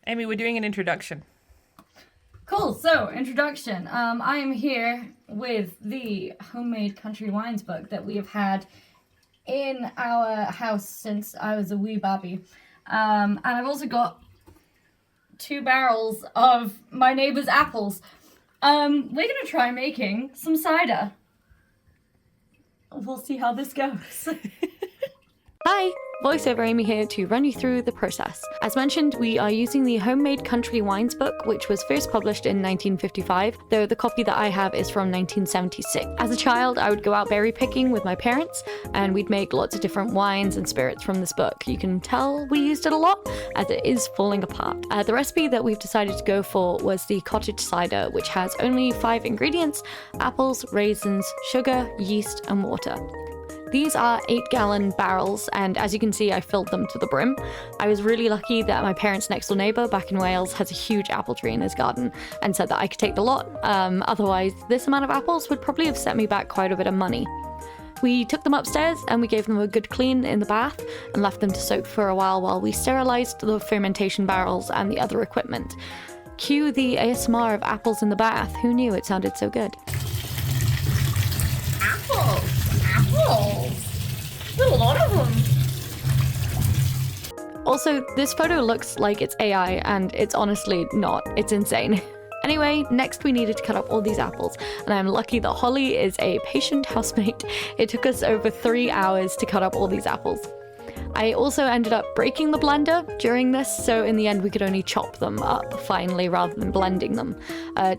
Amy, we're doing an introduction. Cool, so introduction. I am here with the homemade country wines book that we have had in our house since I was a wee babby. And I've also got 2 barrels of my neighbour's apples. We're gonna try making some cider. We'll see how this goes. Hi! VoiceOver Amy here to run you through the process. As mentioned, we are using the Homemade Country Wines book, which was first published in 1955, though the copy that I have is from 1976. As a child, I would go out berry picking with my parents, and we'd make lots of different wines and spirits from this book. You can tell we used it a lot, as it is falling apart. The recipe that we've decided to go for was the cottage cider, which has only 5 ingredients: apples, raisins, sugar, yeast, and water. These are 8-gallon barrels, and as you can see, I filled them to the brim. I was really lucky that my parents' next door neighbour back in Wales has a huge apple tree in his garden and said that I could take the lot. Otherwise, this amount of apples would probably have set me back quite a bit of money. We took them upstairs and we gave them a good clean in the bath and left them to soak for a while we sterilised the fermentation barrels and the other equipment. Cue the ASMR of apples in the bath. Who knew it sounded so good? Apples! There's a lot of them! Also, this photo looks like it's AI, and it's honestly not. It's insane. Anyway, next we needed to cut up all these apples, and I'm lucky that Holly is a patient housemate. It took us over 3 hours to cut up all these apples. I also ended up breaking the blender during this, so in the end we could only chop them up finely rather than blending them.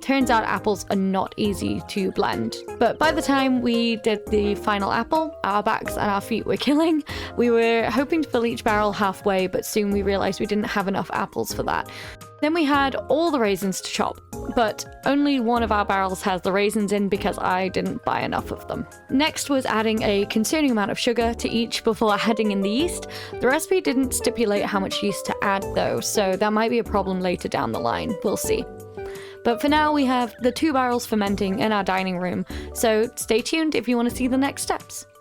Turns out apples are not easy to blend, but by the time we did the final apple, our backs and our feet were killing. We were hoping to fill each barrel halfway, but soon we realized we didn't have enough apples for that. Then we had all the raisins to chop, but only one of our barrels has the raisins in because I didn't buy enough of them. Next was adding a concerning amount of sugar to each before adding in the yeast. The recipe didn't stipulate how much yeast to add though, so that might be a problem later down the line. We'll see. But for now, we have the 2 barrels fermenting in our dining room, so stay tuned if you want to see the next steps.